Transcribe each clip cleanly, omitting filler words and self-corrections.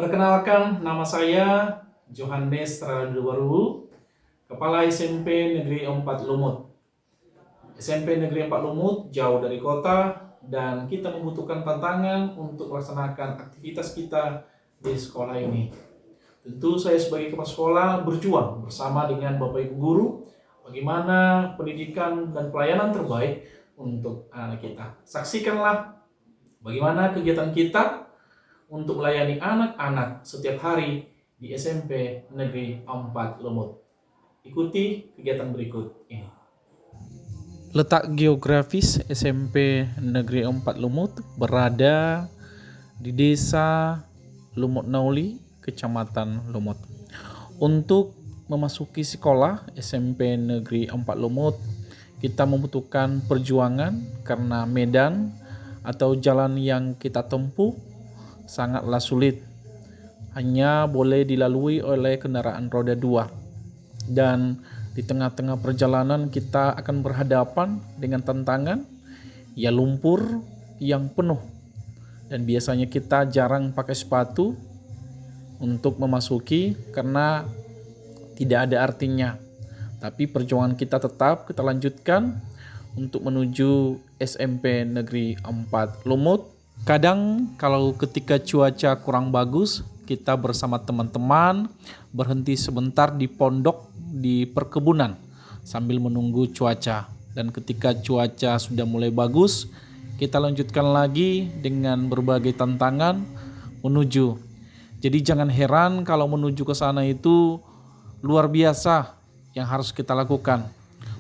Perkenalkan, nama saya Johannes Baru, Kepala SMP Negeri 4 Lumut. SMP Negeri 4 Lumut jauh dari kota dan kita membutuhkan tantangan untuk melaksanakan aktivitas kita di sekolah ini. Tentu saya sebagai kepala sekolah berjuang bersama dengan Bapak Ibu Guru bagaimana pendidikan dan pelayanan terbaik untuk anak kita. Saksikanlah bagaimana kegiatan kita untuk melayani anak-anak setiap hari di SMP Negeri 4 Lumut. Ikuti kegiatan berikut ini. Letak geografis SMP Negeri 4 Lumut berada di Desa Lumut Nauli, Kecamatan Lumut. Untuk memasuki sekolah SMP Negeri 4 Lumut, kita membutuhkan perjuangan karena medan atau jalan yang kita tempuh sangatlah sulit. Hanya boleh dilalui oleh kendaraan roda 2. Dan di tengah-tengah perjalanan kita akan berhadapan dengan tantangan, ya lumpur yang penuh. Dan biasanya kita jarang pakai sepatu untuk memasuki karena tidak ada artinya. Tapi perjuangan kita tetap kita lanjutkan untuk menuju SMP Negeri 4 Lumut. Kadang kalau ketika cuaca kurang bagus, kita bersama teman-teman berhenti sebentar di pondok di perkebunan sambil menunggu cuaca. Dan ketika cuaca sudah mulai bagus, kita lanjutkan lagi dengan berbagai tantangan menuju. Jadi jangan heran kalau menuju ke sana itu luar biasa yang harus kita lakukan.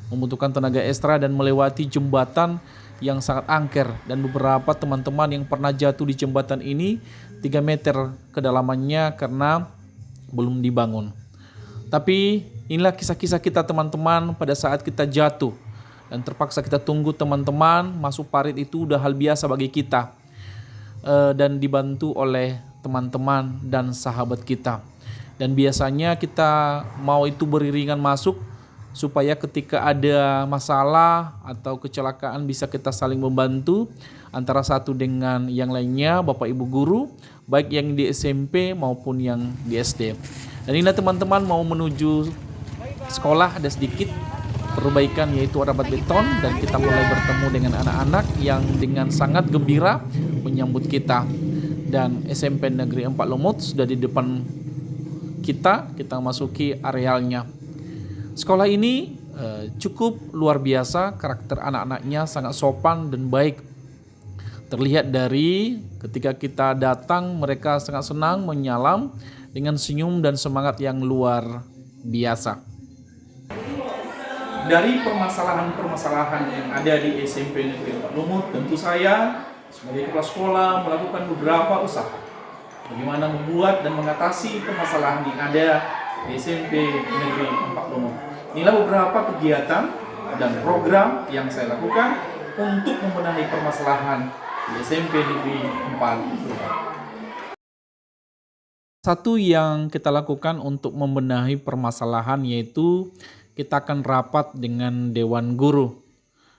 Membutuhkan tenaga ekstra dan melewati jembatan yang sangat angker, dan beberapa teman-teman yang pernah jatuh di jembatan ini 3 meter kedalamannya karena belum dibangun. Tapi inilah kisah-kisah kita teman-teman pada saat kita jatuh dan terpaksa kita tunggu teman-teman masuk parit. Itu udah hal biasa bagi kita, dan dibantu oleh teman-teman dan sahabat kita. Dan biasanya kita mau itu beriringan masuk supaya ketika ada masalah atau kecelakaan bisa kita saling membantu antara satu dengan yang lainnya, Bapak Ibu Guru, baik yang di SMP maupun yang di SD. Dan ini teman-teman mau menuju sekolah, ada sedikit perbaikan yaitu rapat beton, dan kita mulai bertemu dengan anak-anak yang dengan sangat gembira menyambut kita. Dan SMP Negeri 4 Lumut sudah di depan kita masuki arealnya. Sekolah ini cukup luar biasa, karakter anak-anaknya sangat sopan dan baik. Terlihat dari ketika kita datang mereka sangat senang menyalam dengan senyum dan semangat yang luar biasa. Dari permasalahan-permasalahan yang ada di SMP Negeri 4 Lumut, tentu saya sebagai kepala sekolah melakukan beberapa usaha bagaimana membuat dan mengatasi permasalahan yang ada di SMP Negeri 4 Lumut. Inilah beberapa kegiatan dan program yang saya lakukan untuk membenahi permasalahan di SMP Negeri 4 Lumut. Satu yang kita lakukan untuk membenahi permasalahan yaitu kita akan rapat dengan Dewan Guru.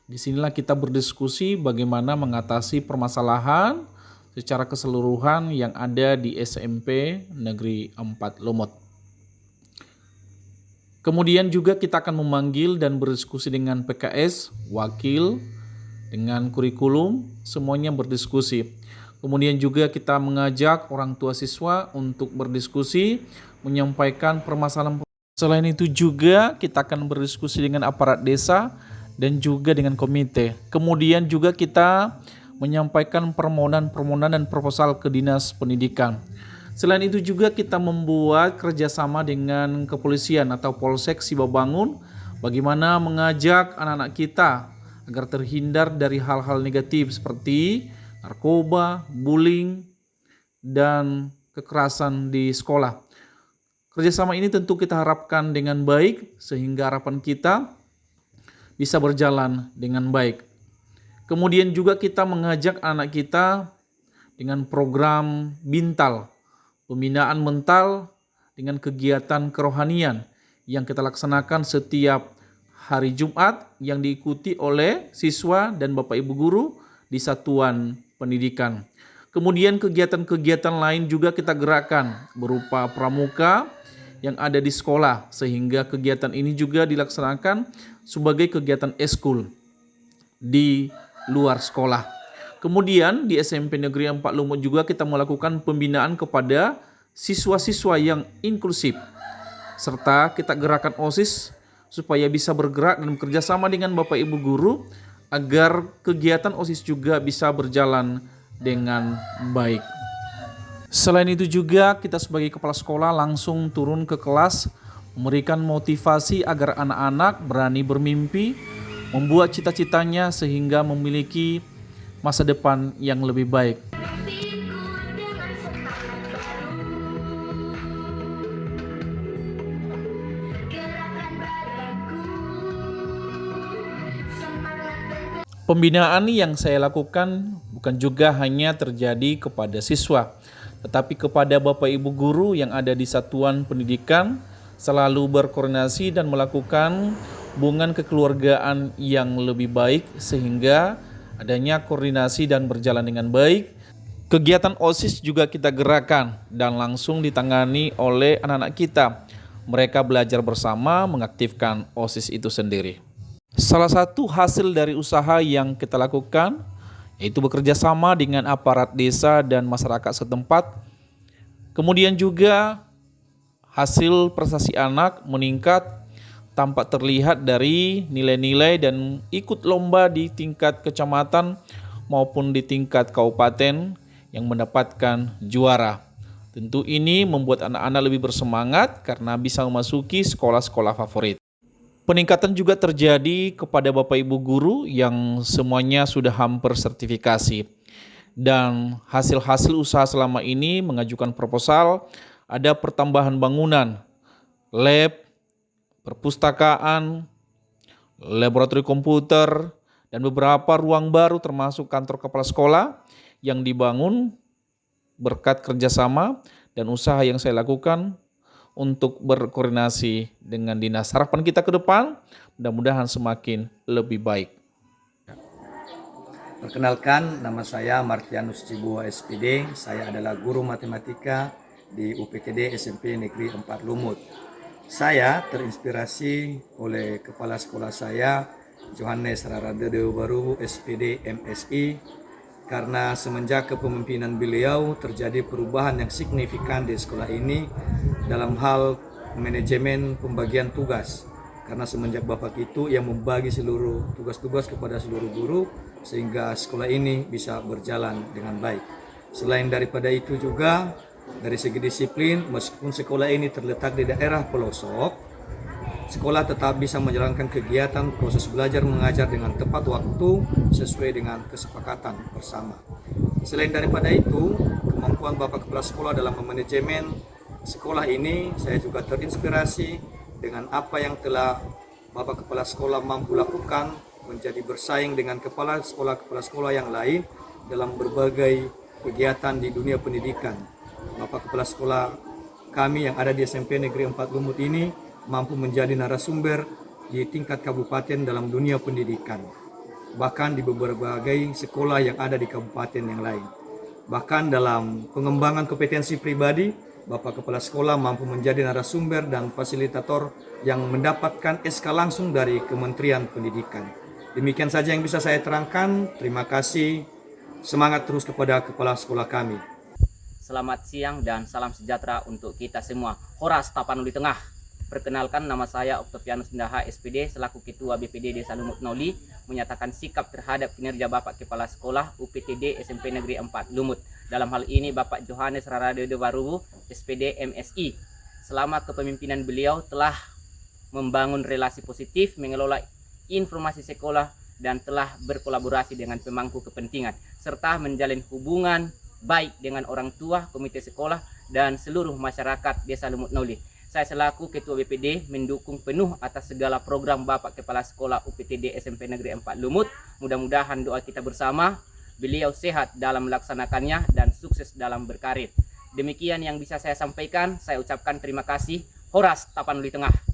Disinilah kita berdiskusi bagaimana mengatasi permasalahan secara keseluruhan yang ada di SMP Negeri 4 Lumut. Kemudian juga kita akan memanggil dan berdiskusi dengan PKS, wakil, dengan kurikulum, semuanya berdiskusi. Kemudian juga kita mengajak orang tua siswa untuk berdiskusi, menyampaikan permasalahan. Selain itu juga kita akan berdiskusi dengan aparat desa dan juga dengan komite. Kemudian juga kita menyampaikan permohonan dan proposal ke Dinas Pendidikan. Selain itu juga kita membuat kerjasama dengan kepolisian atau Polsek Sibabangun bagaimana mengajak anak-anak kita agar terhindar dari hal-hal negatif seperti narkoba, bullying, dan kekerasan di sekolah. Kerjasama ini tentu kita harapkan dengan baik sehingga harapan kita bisa berjalan dengan baik. Kemudian juga kita mengajak anak kita dengan program Bintal, pembinaan mental dengan kegiatan kerohanian yang kita laksanakan setiap hari Jumat yang diikuti oleh siswa dan Bapak Ibu Guru di satuan pendidikan. Kemudian kegiatan-kegiatan lain juga kita gerakkan berupa pramuka yang ada di sekolah, sehingga kegiatan ini juga dilaksanakan sebagai kegiatan eskul di luar sekolah. Kemudian di SMP Negeri 4 Lumut juga kita melakukan pembinaan kepada siswa-siswa yang inklusif, serta kita gerakan OSIS supaya bisa bergerak dan bekerja sama dengan Bapak Ibu guru agar kegiatan OSIS juga bisa berjalan dengan baik. Selain itu juga kita sebagai kepala sekolah langsung turun ke kelas memberikan motivasi agar anak-anak berani bermimpi, membuat cita-citanya sehingga memiliki masa depan yang lebih baik. Pembinaan yang saya lakukan bukan juga hanya terjadi kepada siswa, tetapi kepada Bapak Ibu guru yang ada di satuan pendidikan, selalu berkoordinasi dan melakukan hubungan kekeluargaan yang lebih baik sehingga adanya koordinasi dan berjalan dengan baik. Kegiatan OSIS juga kita gerakan dan langsung ditangani oleh anak-anak kita. Mereka belajar bersama mengaktifkan OSIS itu sendiri. Salah satu hasil dari usaha yang kita lakukan yaitu bekerja sama dengan aparat desa dan masyarakat setempat. Kemudian juga hasil prestasi anak meningkat tampak terlihat dari nilai-nilai dan ikut lomba di tingkat kecamatan maupun di tingkat kabupaten yang mendapatkan juara. Tentu ini membuat anak-anak lebih bersemangat karena bisa memasuki sekolah-sekolah favorit. Peningkatan juga terjadi kepada Bapak Ibu guru yang semuanya sudah hampir sertifikasi. Dan hasil-hasil usaha selama ini mengajukan proposal, ada pertambahan bangunan, lab, perpustakaan, laboratorium komputer, dan beberapa ruang baru termasuk kantor kepala sekolah yang dibangun berkat kerjasama dan usaha yang saya lakukan untuk berkoordinasi dengan dinas. Harapan kita ke depan mudah-mudahan semakin lebih baik. Perkenalkan, nama saya Martianus Cibuwa SPD. Saya adalah guru matematika di UPTD SMP Negeri 4 Lumut. Saya terinspirasi oleh kepala sekolah saya, Johannes Raradedo Baru SPD MSI, karena semenjak kepemimpinan beliau terjadi perubahan yang signifikan di sekolah ini dalam hal manajemen pembagian tugas. Karena semenjak Bapak itu yang membagi seluruh tugas-tugas kepada seluruh guru sehingga sekolah ini bisa berjalan dengan baik. Selain daripada itu juga dari segi disiplin, meskipun sekolah ini terletak di daerah pelosok, sekolah tetap bisa menjalankan kegiatan proses belajar mengajar dengan tepat waktu sesuai dengan kesepakatan bersama. Selain daripada itu, kemampuan Bapak Kepala Sekolah dalam memanajemen sekolah ini, saya juga terinspirasi dengan apa yang telah Bapak Kepala Sekolah mampu lakukan menjadi bersaing dengan kepala sekolah yang lain dalam berbagai kegiatan di dunia pendidikan. Bapak Kepala Sekolah kami yang ada di SMP Negeri 4 Lumut ini mampu menjadi narasumber di tingkat kabupaten dalam dunia pendidikan, bahkan di berbagai sekolah yang ada di kabupaten yang lain. Bahkan dalam pengembangan kompetensi pribadi, Bapak Kepala Sekolah mampu menjadi narasumber dan fasilitator yang mendapatkan SK langsung dari Kementerian Pendidikan. Demikian saja yang bisa saya terangkan. Terima kasih. Semangat terus kepada Kepala Sekolah kami. Selamat siang dan salam sejahtera untuk kita semua. Horas Tapanuli Tengah. Perkenalkan, nama saya Octavianus Ndaha SPD selaku Ketua BPD Desa Lumut Nauli menyatakan sikap terhadap kinerja Bapak Kepala Sekolah UPTD SMP Negeri 4 Lumut. Dalam hal ini Bapak Johannes Raradedo Baru SPD MSI. Selama kepemimpinan beliau telah membangun relasi positif, mengelola informasi sekolah dan telah berkolaborasi dengan pemangku kepentingan serta menjalin hubungan baik dengan orang tua, komite sekolah dan seluruh masyarakat Desa Lumut Nauli. Saya selaku Ketua BPD mendukung penuh atas segala program Bapak Kepala Sekolah UPTD SMP Negeri 4 Lumut. Mudah-mudahan doa kita bersama, beliau sehat dalam melaksanakannya dan sukses dalam berkarir. Demikian yang bisa saya sampaikan. Saya ucapkan terima kasih. Horas Tapanuli Tengah.